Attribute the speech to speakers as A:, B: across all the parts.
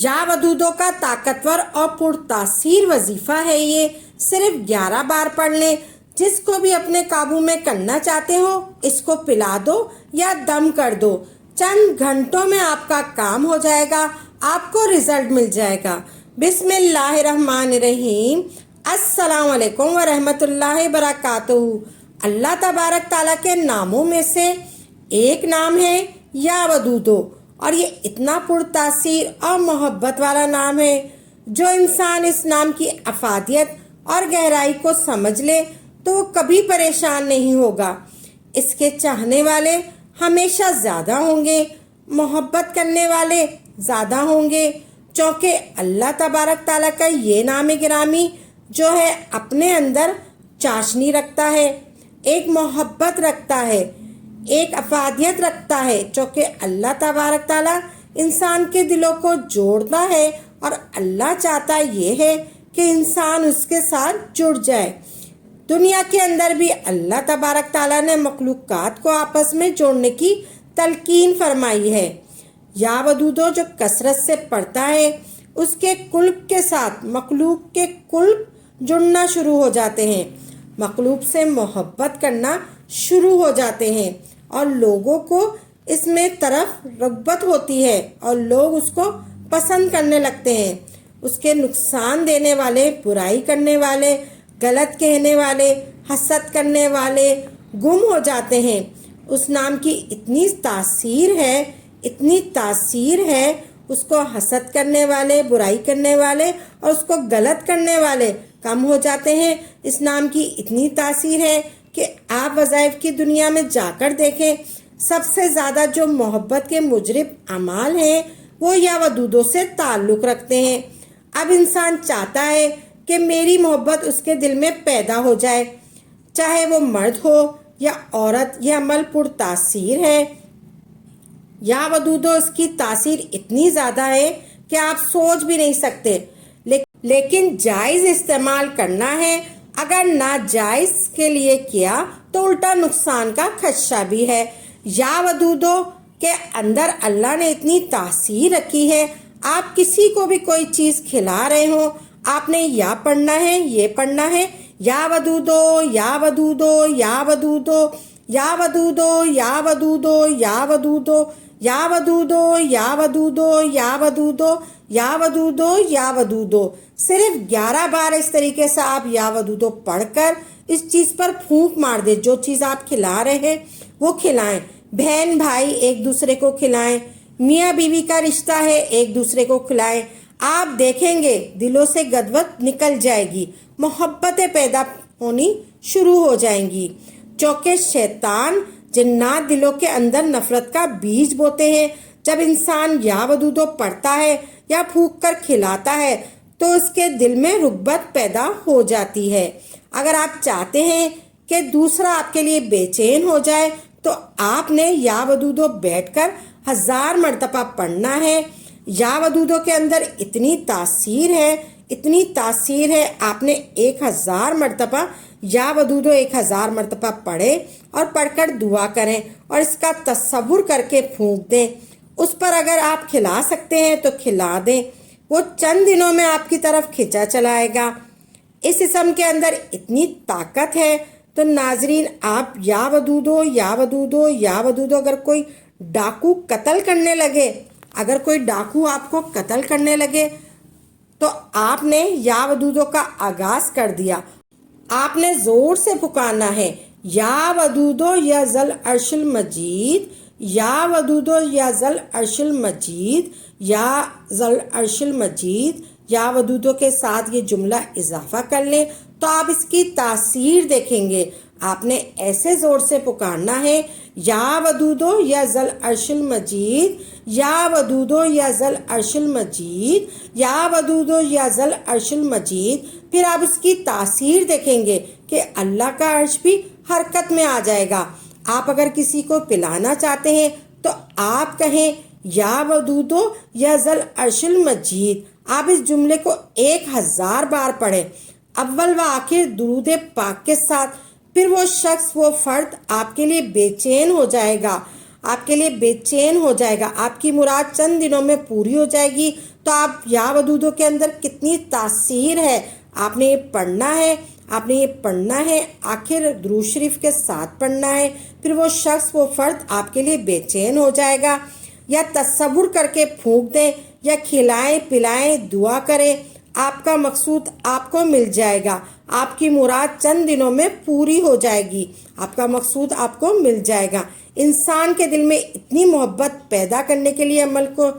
A: یا ودودوں کا طاقتور اور پرتاثیر وظیفہ ہے یہ. صرف 11 بار پڑھ لیں. جس کو بھی اپنے قابو میں کرنا چاہتے ہو اس کو پلا دو یا دم کر دو. چند گھنٹوں میں آپ کا کام ہو جائے گا. آپ کو رزلٹ مل جائے گا. بسم اللہ الرحمن الرحیم. السلام علیکم ورحمۃ اللہ وبرکاتہ. اللہ تبارک تعالیٰ کے ناموں میں سے ایک نام ہے یا ودودو، اور یہ اتنا پرتاثیر اور محبت والا نام ہے. جو انسان اس نام کی افادیت اور گہرائی کو سمجھ لے تو وہ کبھی پریشان نہیں ہوگا. اس کے چاہنے والے ہمیشہ زیادہ ہوں گے، محبت کرنے والے زیادہ ہوں گے. چونکہ اللہ تبارک تعالیٰ کا یہ نام گرامی جو ہے اپنے اندر چاشنی رکھتا ہے، ایک محبت رکھتا ہے، ایک افادیت رکھتا ہے. چونکہ اللہ تبارک تعالیٰ انسان کے دلوں کو جوڑتا ہے اور اللہ چاہتا یہ ہے کہ انسان اس کے ساتھ جڑ جائے. دنیا کے اندر بھی اللہ تبارک تعالیٰ نے مخلوقات کو آپس میں جوڑنے کی تلقین فرمائی ہے. یا ودودو جو کثرت سے پڑھتا ہے اس کے قلب کے ساتھ مخلوق کے قلب جڑنا شروع ہو جاتے ہیں، مخلوق سے محبت کرنا شروع ہو جاتے ہیں اور لوگوں کو اس میں طرف رغبت ہوتی ہے اور لوگ اس کو پسند کرنے لگتے ہیں. اس کے نقصان دینے والے، برائی کرنے والے، غلط کہنے والے، حسد کرنے والے گم ہو جاتے ہیں. اس نام کی اتنی تاثیر ہے اس کو حسد کرنے والے، برائی کرنے والے اور اس کو غلط کرنے والے کم ہو جاتے ہیں. اس نام کی اتنی تاثیر ہے کہ آپ وظائف کی دنیا میں جا کر دیکھیں، سب سے زیادہ جو محبت کے مجرب اعمال ہیں وہ یا ودودوں سے تعلق رکھتے ہیں. اب انسان چاہتا ہے کہ میری محبت اس کے دل میں پیدا ہو جائے، چاہے وہ مرد ہو یا عورت. یہ عمل پرتاثیر ہے. یا ودودو اس کی تاثیر اتنی زیادہ ہے کہ آپ سوچ بھی نہیں سکتے. لیکن جائز استعمال کرنا ہے. اگر ناجائز کے لیے کیا تو الٹا نقصان کا خدشہ بھی ہے. یا ودودو کے اندر اللہ نے اتنی تاثیر رکھی ہے. آپ کسی کو بھی کوئی چیز کھلا رہے ہوں، آپ نے یا پڑھنا ہے، یہ پڑھنا ہے، یا ودودو یا ودودو یا ودودو یا ودودو یا ودودو یا ودودو یا ودودو یا ودودو یا ودودو یا ودودو یا ودودو. صرف 11 بار اس طریقے سے آپ یا ودودو پڑھ کر اس چیز پر پھونک مار دیں. جو چیز آپ کھلا رہے ہیں وہ کھلائیں. بہن بھائی ایک دوسرے کو کھلائیں، میاں بیوی کا رشتہ ہے ایک دوسرے کو کھلائیں. آپ دیکھیں گے دلوں سے گدوت نکل جائے گی، محبتیں پیدا ہونی شروع ہو جائیں گی. چونکہ شیطان جنات دلوں کے اندر نفرت کا بیج بوتے ہیں. جب انسان یا ودودو پڑھتا ہے یا پھونک کر کھلاتا ہے تو اس کے دل میں رغبت پیدا ہو جاتی ہے. اگر آپ چاہتے ہیں کہ دوسرا آپ کے لیے بے چین ہو جائے تو آپ نے یا ودودو بیٹھ کر 1000 مرتبہ پڑھنا ہے. یا ودودو کے اندر اتنی تاثیر ہے آپ نے 1000 مرتبہ یا ودودو 1000 مرتبہ پڑھے اور پڑھ کر دعا کریں اور اس کا تصور کر کے پھونک دیں. اس پر اگر آپ کھلا سکتے ہیں تو کھلا دیں، وہ چند دنوں میں آپ کی طرف کھینچا چلائے گا. اس اسم کے اندر اتنی طاقت ہے. تو ناظرین آپ یا ودودو یا ودودو یا ودودو، اگر کوئی ڈاکو قتل کرنے لگے، اگر کوئی ڈاکو آپ کو قتل کرنے لگے تو آپ نے یا ودودو کا آغاز کر دیا. آپ نے زور سے پکارنا ہے یا ودودو یا ذل عرش المجید، یا ودودو یا ذل عرش المجید، یا ذل عرش المجید. یا ودودو کے ساتھ یہ جملہ اضافہ کر لیں تو آپ اس کی تاثیر دیکھیں گے. آپ نے ایسے زور سے پکارنا ہے یا ودودو یا ذل عرش المجید، یا ودودو یا ذل عرش المجید، یا ودودو یا ذل عرش المجید. پھر آپ اس کی تاثیر دیکھیں گے کہ اللہ کا عرش بھی حرکت میں آ جائے گا. آپ اگر کسی کو پلانا چاہتے ہیں تو آپ کہیں یا ودودو یا ذل عرش المجید. آپ اس جملے کو 1000 بار پڑھیں، اول و آخر درود پاک کے ساتھ. پھر وہ شخص، وہ فرد آپ کے لیے بے چین ہو جائے گا. آپ کے لیے بے چین ہو جائے گا، آپ کی مراد چند دنوں میں پوری ہو جائے گی۔ تو آپ یا ودودوں کے اندر کتنی تاثیر ہے، آپ نے یہ پڑھنا ہے، آپ نے یہ پڑھنا ہے، آخر درود شریف کے ساتھ پڑھنا ہے، پھر وہ شخص وہ فرد آپ کے لیے بے چین ہو جائے گا۔ یا تصور کر کے پھونک دیں یا کھلائیں پلائیں دعا کریں، آپ کا مقصود آپ کو مل جائے گا، آپ کی مراد چند دنوں میں پوری ہو جائے گی، آپ کا مقصود آپ کو مل جائے گا۔ انسان کے دل میں اتنی محبت پیدا کرنے کے لیے عمل کو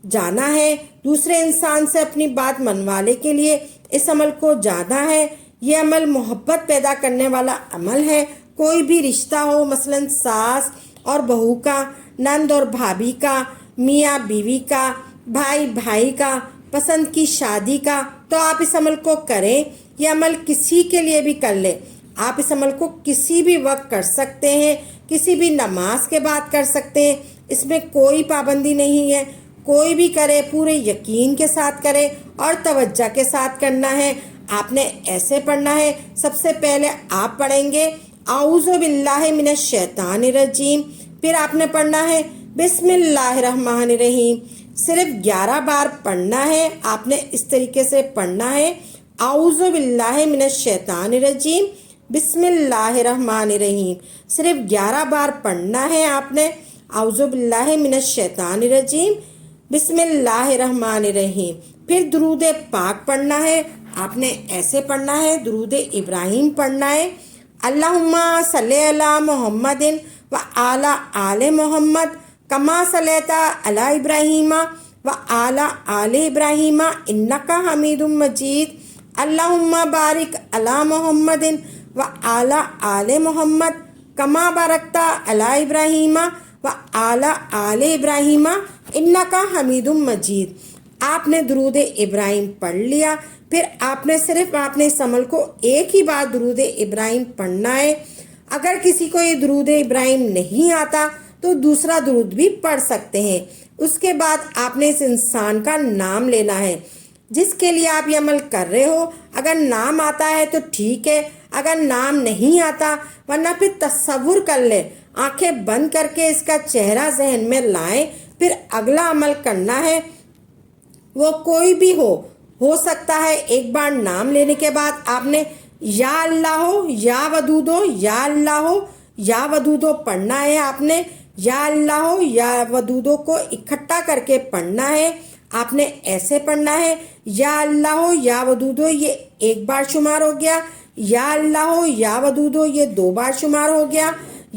A: جانا ہے، دوسرے انسان سے اپنی بات منوانے کے لیے اس عمل کو جانا ہے۔ یہ عمل محبت پیدا کرنے والا عمل ہے۔ کوئی بھی رشتہ ہو، مثلا ساس اور بہو کا، نند اور بھابھی کا، میاں بیوی کا، بھائی بھائی کا، پسند کی شادی کا، تو آپ اس عمل کو کریں۔ یہ عمل کسی کے لیے بھی کر لیں، آپ اس عمل کو کسی بھی وقت کر سکتے ہیں، کسی بھی نماز کے بعد کر سکتے ہیں، اس میں کوئی پابندی نہیں ہے، کوئی بھی کرے، پورے یقین کے ساتھ کرے اور توجہ کے ساتھ کرنا ہے۔ آپ نے ایسے پڑھنا ہے، سب سے پہلے آپ پڑھیں گے اعوذ باللہ من الشیطان الرجیم، پھر آپ نے پڑھنا ہے بسم اللہ الرحمن الرحیم، صرف 11 بار پڑھنا ہے۔ آپ نے اس طریقے سے پڑھنا ہے اعوذ باللہ من الشیطان الرجیم بسم اللہ الرحمن الرحیم، صرف 11 بار پڑھنا ہے آپ نے اعوذ باللہ من الشیطان الرجیم بسم اللہ الرحمن الرحیم۔ پھر درود پاک پڑھنا ہے، آپ نے ایسے پڑھنا ہے، درود ابراہیم پڑھنا ہے، اللہم صلی علی محمد و علی آل محمد کما صلیت علی ابراہیم و علی آل ابراہیم انک حمید مجید، اللہم بارک علی محمد و علی آل محمد کما بارکت علی ابراہیم و علی آل ابراہیم انک حمید مجید۔ آپ نے درود ابراہیم پڑھ لیا، پھر آپ نے اس عمل کو ایک ہی بار درود ابراہیم پڑھنا ہے۔ اگر کسی کو یہ درود ابراہیم نہیں آتا تو دوسرا درود بھی پڑھ سکتے ہیں۔ اس کے بعد آپ نے اس انسان کا نام لینا ہے جس کے لیے آپ یہ عمل کر رہے ہو۔ اگر نام آتا ہے تو ٹھیک ہے، اگر نام نہیں آتا ورنہ پھر تصور کر لیں، آنکھیں بند کر کے اس کا چہرہ ذہن میں لائیں، پھر اگلا عمل کرنا ہے، وہ کوئی بھی ہو سکتا ہے۔ ایک بار نام لینے کے بعد آپ نے یا اللہ ہو یا ودود ہو، یا اللہ ہو یا ودود ہو پڑھنا ہے۔ آپ نے یا اللہ ہو یا ودودوں کو اکٹھا کر کے پڑھنا ہے۔ آپ نے ایسے پڑھنا ہے یا اللہ ہو یا ودود ہو، یہ ایک بار شمار ہو گیا، یا اللہ ہو یا ودود ہو یہ 2 بار شمار ہو گیا،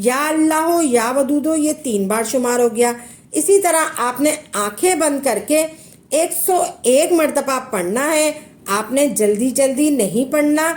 A: یا اللہ ہو یا ودود ہو یہ 3 بار شمار ہو گیا۔ اسی طرح آپ نے آنکھیں بند کر کے 101 مرتبہ پڑھنا ہے۔ آپ نے جلدی جلدی نہیں پڑھنا،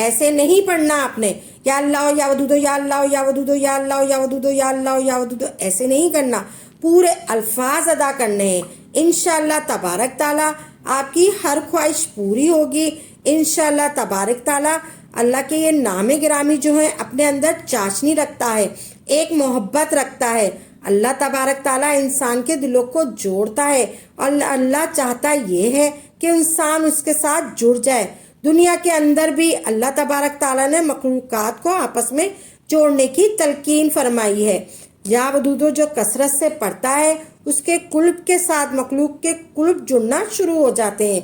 A: ایسے نہیں پڑھنا، آپ نے یا اللہ ہو یا ودود ہو، یا اللہ ہو یا ودود ہو، یا اللہ ہو یا ودود ہو، یا اللہ ہو یا ودود ہو، ایسے نہیں کرنا، پورے الفاظ ادا کرنے ہیں۔ انشاءاللہ تبارک تعالیٰ آپ کی ہر خواہش پوری ہوگی، انشاءاللہ تبارک تعالیٰ۔ اللہ کے یہ نام گرامی جو ہیں اپنے اندر چاشنی رکھتا ہے، ایک محبت رکھتا ہے۔ اللہ تبارک تعالیٰ انسان کے دلوں کو جوڑتا ہے، اور اللہ چاہتا یہ ہے کہ انسان اس کے ساتھ جڑ جائے۔ دنیا کے اندر بھی اللہ تبارک تعالیٰ نے مخلوقات کو آپس میں جوڑنے کی تلقین فرمائی ہے۔ یا ودودو جو کثرت سے پڑھتا ہے اس کے قلب کے ساتھ مخلوق کے قلب جڑنا شروع ہو جاتے ہیں،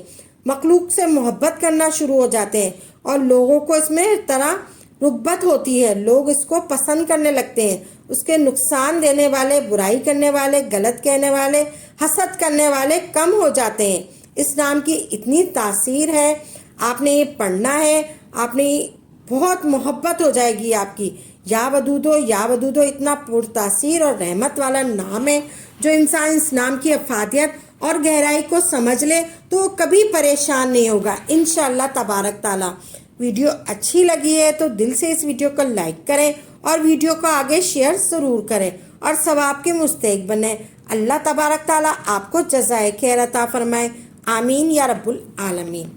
A: مخلوق سے محبت کرنا شروع ہو جاتے ہیں، اور لوگوں کو اس میں طرح رغبت ہوتی ہے، لوگ اس کو پسند کرنے لگتے ہیں۔ اس کے نقصان دینے والے، برائی کرنے والے، غلط کہنے والے، حسد کرنے والے کم ہو جاتے ہیں۔ اس نام کی اتنی تاثیر ہے، آپ نے یہ پڑھنا ہے، آپ نے بہت محبت ہو جائے گی آپ کی۔ یا ودودو اتنا پرتاثیر اور رحمت والا نام ہے، جو انسان اس نام کی افادیت اور گہرائی کو سمجھ لے تو وہ کبھی پریشان نہیں ہوگا انشاءاللہ تبارک تعالیٰ۔ ویڈیو اچھی لگی ہے تو دل سے اس ویڈیو کو لائک کریں اور ویڈیو کو آگے شیئر ضرور کریں اور ثواب کے مستحق بنیں۔ اللہ تبارک تعالیٰ آپ کو جزائے خیر عطا فرمائے، آمین یا رب العالمین۔